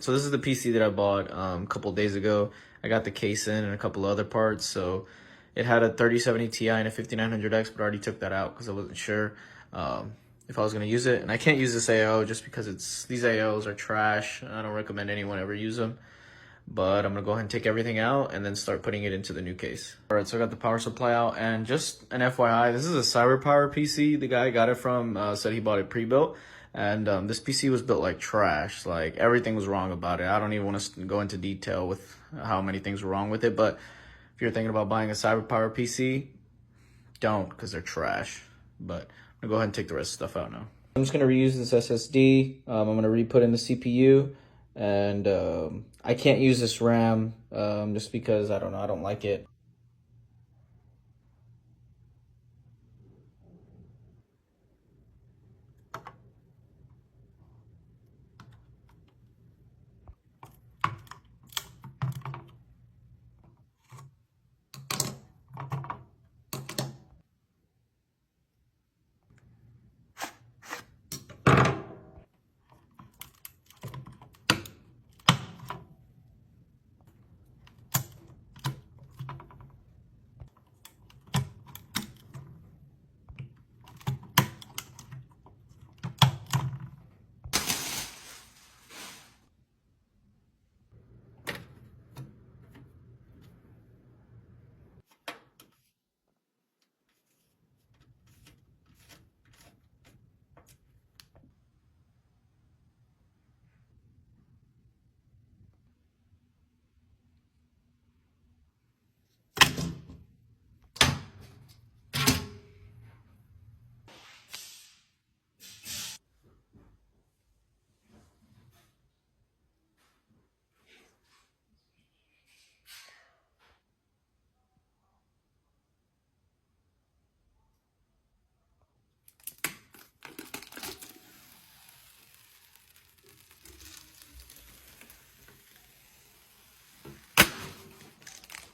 Alright, so this is the PC that I bought a couple days ago. I got the case in and a couple other parts. So it had a 3070 Ti and a 5900X, but I already took that out because I wasn't sure if I was going to use it. And I can't use this AO just because these AOs are trash. I don't recommend anyone ever use them. But I'm going to go ahead and take everything out and then start putting it into the new case. Alright, so I got the power supply out, and just an FYI, this is a CyberPower PC. The guy I got it from said he bought it pre-built. And this PC was built like trash. Like, everything was wrong about it. I don't even want to go into detail with how many things were wrong with it. But if you're thinking about buying a CyberPower PC, don't, because they're trash. But I'm going to go ahead and take the rest of the stuff out now. I'm just going to reuse this SSD. I'm going to re-put in the CPU. And I can't use this RAM just because, I don't know, I don't like it.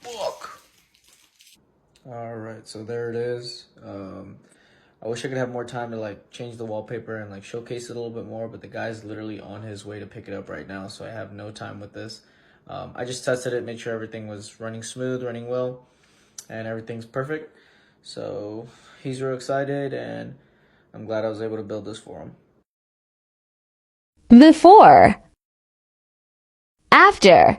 Look. Alright, so there it is. I wish I could have more time to like change the wallpaper and like showcase it a little bit more, but the guy's literally on his way to pick it up right now, so I have no time with this. I just tested it, made sure everything was running smooth, running well, and everything's perfect. So he's real excited, and I'm glad I was able to build this for him. Before. After.